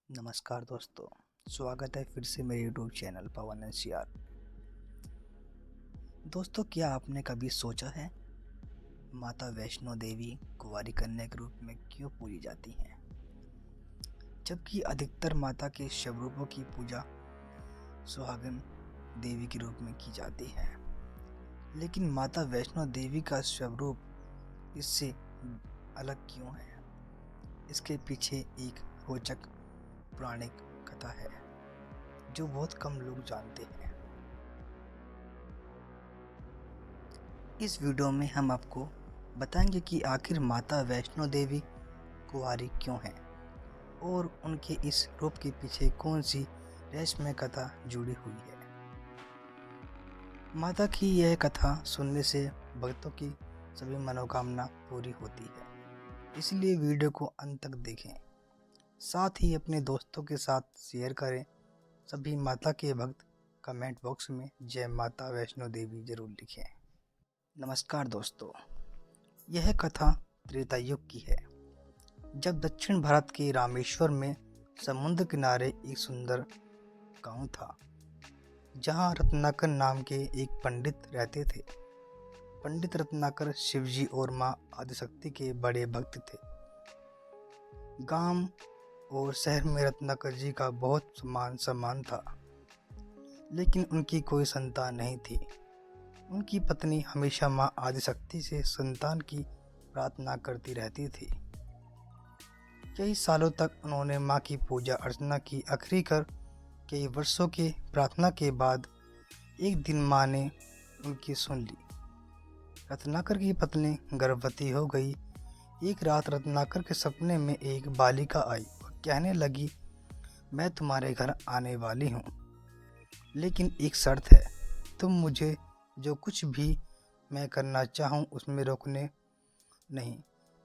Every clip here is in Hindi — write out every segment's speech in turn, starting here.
नमस्कार दोस्तों, स्वागत है फिर से मेरे यूट्यूब चैनल पवन एनसीआर। दोस्तों, क्या आपने कभी सोचा है माता वैष्णो देवी कुंवारी कन्या के रूप में क्यों पूजी जाती हैं, जबकि अधिकतर माता के शव रूपों की पूजा सुहागन देवी के रूप में की जाती है। लेकिन माता वैष्णो देवी का शव रूप इससे अलग क्यों है? इसके पीछे एक रोचक पौराणिक कथा है जो बहुत कम लोग जानते हैं। इस वीडियो में हम आपको बताएंगे कि आखिर माता वैष्णो देवी कुंवारी क्यों हैं और उनके इस रूप के पीछे कौन सी रहस्यमय कथा जुड़ी हुई है। माता की यह कथा सुनने से भक्तों की सभी मनोकामना पूरी होती है, इसलिए वीडियो को अंत तक देखें। साथ ही अपने दोस्तों के साथ शेयर करें। सभी माता के भक्त कमेंट बॉक्स में जय माता वैष्णो देवी जरूर लिखें। नमस्कार दोस्तों, यह कथा त्रेता युग की है, जब दक्षिण भारत के रामेश्वर में समुद्र किनारे एक सुंदर गांव था, जहां रत्नाकर नाम के एक पंडित रहते थे। पंडित रत्नाकर शिवजी और मां आदिशक्ति के बड़े भक्त थे। गांव और शहर में रत्नाकर जी का बहुत मान सम्मान था, लेकिन उनकी कोई संतान नहीं थी। उनकी पत्नी हमेशा मां आदिशक्ति से संतान की प्रार्थना करती रहती थी। कई सालों तक उन्होंने मां की पूजा अर्चना की। आखिरी कर कई वर्षों के प्रार्थना के बाद एक दिन मां ने उनकी सुन ली। रत्नाकर की पत्नी गर्भवती हो गई। एक रात रत्नाकर के सपने में एक बालिका आई और कहने लगी, मैं तुम्हारे घर आने वाली हूँ, लेकिन एक शर्त है, तुम मुझे जो कुछ भी मैं करना चाहूँ उसमें रोकने नहीं।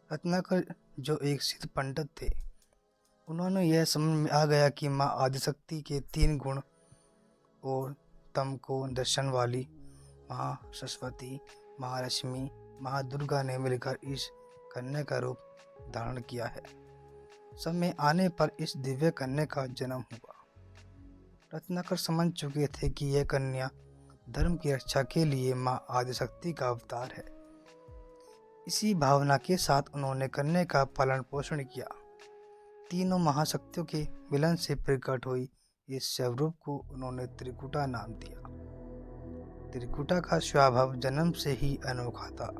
रत्नाकर जो एक सिद्ध पंडित थे, उन्होंने यह समझ में आ गया कि माँ आदिशक्ति के 3 गुण और तम को दर्शन वाली महासरस्वती, महालक्ष्मी, महादुर्गा ने मिलकर इस कन्या का रूप धारण किया है। समय आने पर इस दिव्य कन्या का जन्म हुआ। रत्नाकर समझ चुके थे कि यह कन्या धर्म की रक्षा के लिए मां आदिशक्ति का अवतार है। इसी भावना के साथ उन्होंने कन्या का पालन पोषण किया। तीनों महाशक्तियों के मिलन से प्रकट हुई इस स्वरूप को उन्होंने त्रिकुटा नाम दिया। त्रिकुटा का स्वभाव जन्म से ही अनोखा था।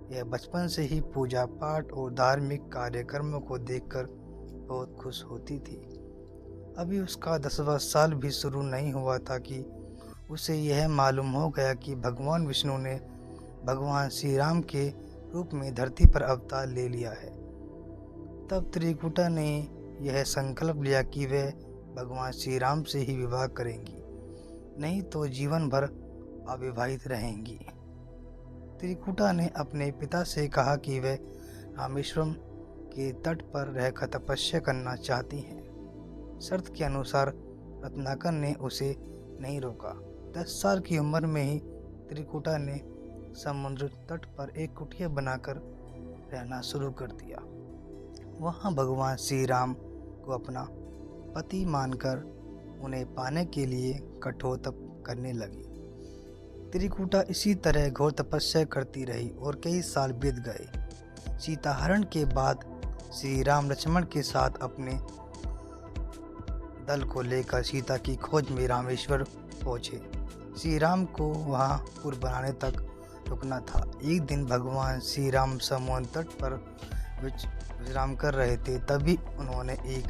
यह बचपन से ही पूजा पाठ और धार्मिक कार्यक्रमों को देखकर बहुत खुश होती थी। अभी उसका 10वां साल भी शुरू नहीं हुआ था कि उसे यह मालूम हो गया कि भगवान विष्णु ने भगवान श्री राम के रूप में धरती पर अवतार ले लिया है। तब त्रिकुटा ने यह संकल्प लिया कि वह भगवान श्री राम से ही विवाह करेंगी, नहीं तो जीवन भर अविवाहित रहेंगी। त्रिकुटा ने अपने पिता से कहा कि वह रामेश्वरम के तट पर रहकर तपस्या करना चाहती हैं। शर्त के अनुसार रत्नाकर ने उसे नहीं रोका। 10 साल की उम्र में ही त्रिकुटा ने समुद्र तट पर एक कुटिया बनाकर रहना शुरू कर दिया। वहां भगवान श्री राम को अपना पति मानकर उन्हें पाने के लिए कठोर तप करने लगी। त्रिकुटा इसी तरह घोर तपस्या करती रही और कई साल बीत गए। सीताहरण के बाद श्री राम लक्ष्मण के साथ अपने दल को लेकर सीता की खोज में रामेश्वर पहुंचे। श्री राम को वहां पुर बनाने तक रुकना था। एक दिन भगवान श्री राम समुद्र तट पर विश्राम कर रहे थे, तभी उन्होंने एक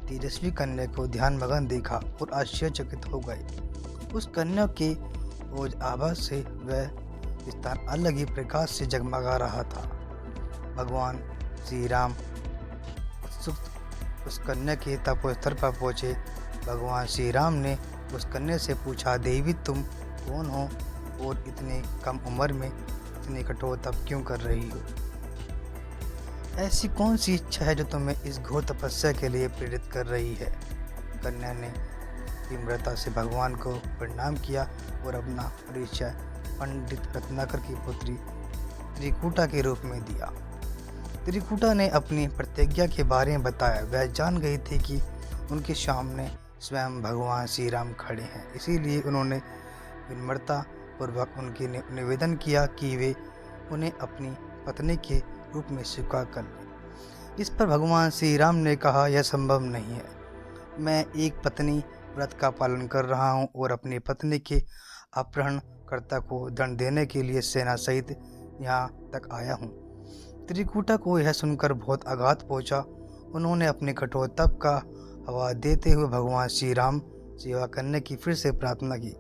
तेजस्वी कन्या को ध्यानमग्न देखा और आश्चर्यचकित हो गए। उस कन्या के ओज आभा से वह स्थान अलग ही प्रकाश से जगमगा रहा था। भगवान श्री राम उत्सुक उस कन्या के तपोस्थल पर पहुंचे। भगवान श्री राम ने उस कन्या से पूछा, देवी तुम कौन हो और इतने कम उम्र में इतनी कठोर तप क्यों कर रही हो? ऐसी कौन सी इच्छा है जो तुम्हें इस घोर तपस्या के लिए प्रेरित कर रही है? कन्या ने विनम्रता से भगवान को प्रणाम किया और अपना परिचय पंडित रत्नाकर की पुत्री त्रिकुटा के रूप में दिया। त्रिकुटा ने अपनी प्रतिज्ञा के बारे में बताया। वह जान गई थी कि उनके सामने स्वयं भगवान श्री राम खड़े हैं, इसीलिए उन्होंने विनम्रता पूर्वक उनके निवेदन किया कि वे उन्हें अपनी पत्नी के रूप में स्वीकार कर लें। इस पर भगवान श्री राम ने कहा, यह संभव नहीं है। मैं एक पत्नी व्रत का पालन कर रहा हूँ और अपनी पत्नी के अपहरणकर्ता को दंड देने के लिए सेना सहित यहाँ तक आया हूँ। त्रिकूटा को यह सुनकर बहुत आघात पहुँचा। उन्होंने अपने कठोर तप का हवा देते हुए भगवान श्री राम सेवा करने की फिर से प्रार्थना की।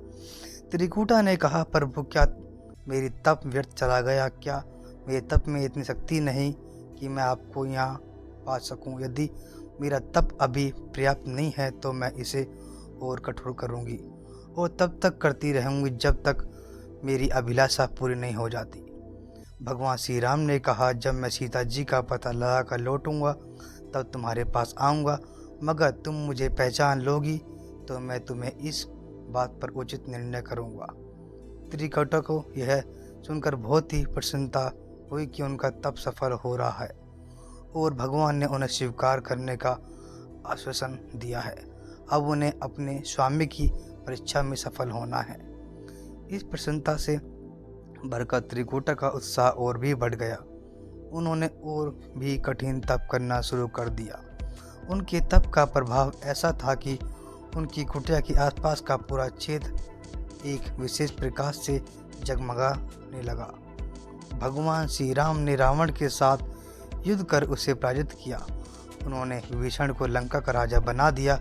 त्रिकूटा ने कहा, प्रभु, क्या मेरी तप व्यर्थ चला गया? क्या मेरे तप में इतनी शक्ति नहीं कि मैं आपको यहाँ पा सकूं? यदि मेरा तप अभी पर्याप्त नहीं है तो मैं इसे और कठोर करूँगी और तब तक करती रहूँगी जब तक मेरी अभिलाषा पूरी नहीं हो जाती। भगवान श्री राम ने कहा, जब मैं सीता जी का पता लगा कर लौटूंगा तब तुम्हारे पास आऊँगा, मगर तुम मुझे पहचान लोगी तो मैं तुम्हें इस बात पर उचित निर्णय करूँगा। त्रिकूटा को यह सुनकर बहुत ही प्रसन्नता हुई कि उनका तप सफल हो रहा है और भगवान ने उन्हें स्वीकार करने का आश्वासन दिया है। अब उन्हें अपने स्वामी की परीक्षा में सफल होना है। इस प्रसन्नता से भरकर त्रिकूटा का उत्साह और भी बढ़ गया। उन्होंने और भी कठिन तप करना शुरू कर दिया। उनके तप का प्रभाव ऐसा था कि उनकी कुटिया के आसपास का पूरा क्षेत्र एक विशेष प्रकाश से जगमगाने लगा। भगवान श्री राम ने रावण के साथ युद्ध कर उसे पराजित किया। उन्होंने विभीषण को लंका का राजा बना दिया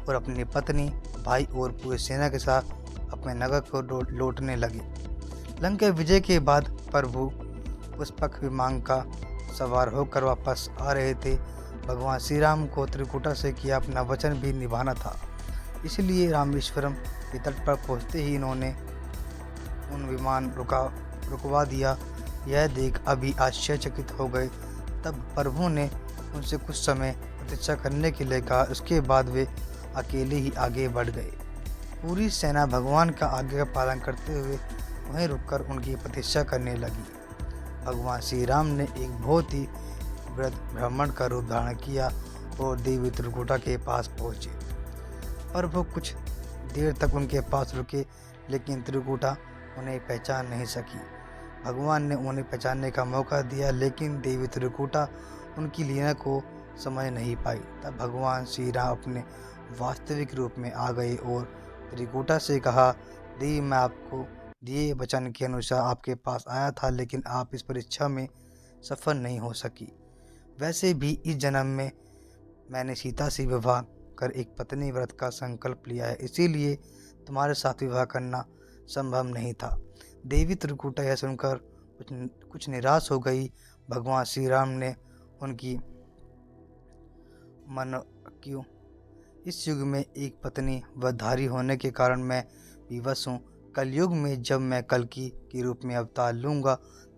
और अपनी पत्नी, भाई और पूरी सेना के साथ अपने नगर को लौटने लगे। लंका विजय के बाद प्रभु पुष्पक विमान का सवार होकर वापस आ रहे थे। भगवान श्री राम को त्रिकूटा से किया अपना वचन भी निभाना था, इसलिए रामेश्वरम के तट पर पहुंचते ही इन्होंने उन विमान रुकवा दिया। यह देख अभी आश्चर्यचकित हो गए। तब प्रभु ने उनसे कुछ समय प्रतीक्षा करने के लिए कहा। उसके बाद वे अकेले ही आगे बढ़ गए। पूरी सेना भगवान का आज्ञा का पालन करते हुए वहीं रुककर उनकी प्रतीक्षा करने लगी। भगवान श्री राम ने एक बहुत ही वृद्ध ब्राह्मण का रूप धारण किया और देवी त्रिकूटा के पास पहुँचे। प्रभु कुछ देर तक उनके पास रुके, लेकिन त्रिकूटा उन्हें पहचान नहीं सकी। भगवान ने उन्हें पहचानने का मौका दिया, लेकिन देवी त्रिकूटा उनकी लीला को समझ नहीं पाई। तब भगवान श्री राम अपने वास्तविक रूप में आ गए और त्रिकूटा से कहा, देवी, मैं आपको दिए वचन के अनुसार आपके पास आया था, लेकिन आप इस परीक्षा में सफल नहीं हो सकी। वैसे भी इस जन्म में मैंने सीता से विवाह कर एक पत्नी व्रत का संकल्प लिया है, इसीलिए तुम्हारे साथ विवाह करना संभव नहीं था। देवी त्रिकूटा यह सुनकर कुछ निराश हो गई। भगवान श्री राम ने उनकी मन क्यों इस युग में एक पत्नी वधारी होने के कारण मैं विवश हूँ। कलयुग में जब मैं कल्कि के रूप में अवतार लूँगा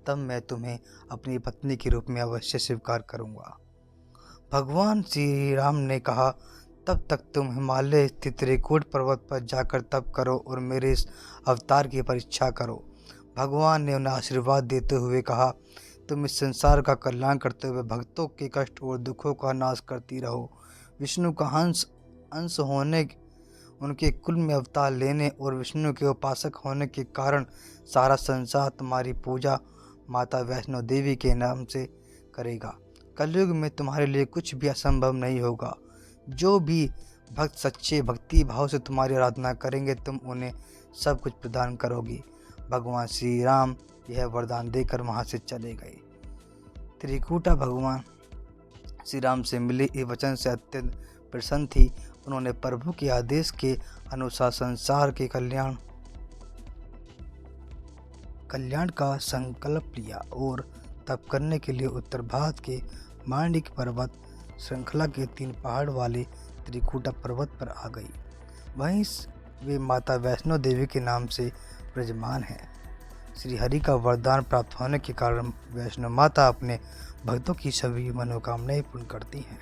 तब मैं तुम्हें अपनी पत्नी के रूप में अवश्य स्वीकार करूँगा। भगवान श्री राम ने कहा, तब तक तुम हिमालय स्थित त्रिकूट पर्वत पर जाकर तप करो और मेरे इस अवतार की परीक्षा करो। भगवान ने उन्हें आशीर्वाद देते हुए कहा, तुम इस संसार का कल्याण करते हुए भक्तों के कष्ट और दुखों का नाश करती रहो। विष्णु का अंश होने, उनके कुल में अवतार लेने और विष्णु के उपासक होने के कारण सारा संसार तुम्हारी पूजा माता वैष्णो देवी के नाम से करेगा। कलयुग में तुम्हारे लिए कुछ भी असंभव नहीं होगा। जो भी भक्त सच्चे भक्ति भाव से तुम्हारी आराधना करेंगे तुम उन्हें सब कुछ प्रदान करोगी। भगवान श्री राम यह वरदान देकर वहाँ से चले गए। त्रिकूटा भगवान श्री राम से मिले इस वचन से अत्यंत प्रसन्न थी। उन्होंने प्रभु के आदेश के अनुसार संसार के कल्याण का संकल्प लिया और तप करने के लिए उत्तर भारत के मांडलिक पर्वत श्रृंखला के 3 पहाड़ वाले त्रिकूटा पर्वत पर आ गई। वहीं वे माता वैष्णो देवी के नाम से विराजमान हैं। श्री हरि का वरदान प्राप्त होने के कारण वैष्णो माता अपने भक्तों की सभी मनोकामनाएं पूर्ण करती हैं।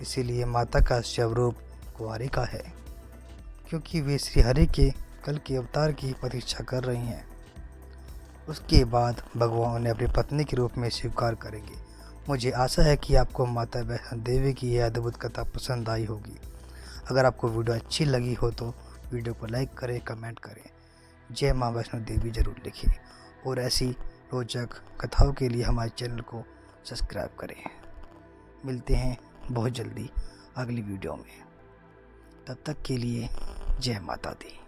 इसीलिए माता का स्वरूप कुंवारिका है, क्योंकि वे श्री हरि के कल के अवतार की प्रतीक्षा कर रही हैं। उसके बाद भगवान उन्हें अपनी पत्नी के रूप में स्वीकार करेंगे। मुझे आशा है कि आपको माता वैष्णो देवी की यह अद्भुत कथा पसंद आई होगी। अगर आपको वीडियो अच्छी लगी हो तो वीडियो को लाइक करें, कमेंट करें, जय माँ वैष्णो देवी ज़रूर लिखें और ऐसी रोचक कथाओं के लिए हमारे चैनल को सब्सक्राइब करें। मिलते हैं बहुत जल्दी अगली वीडियो में। तब तक के लिए जय माता दी।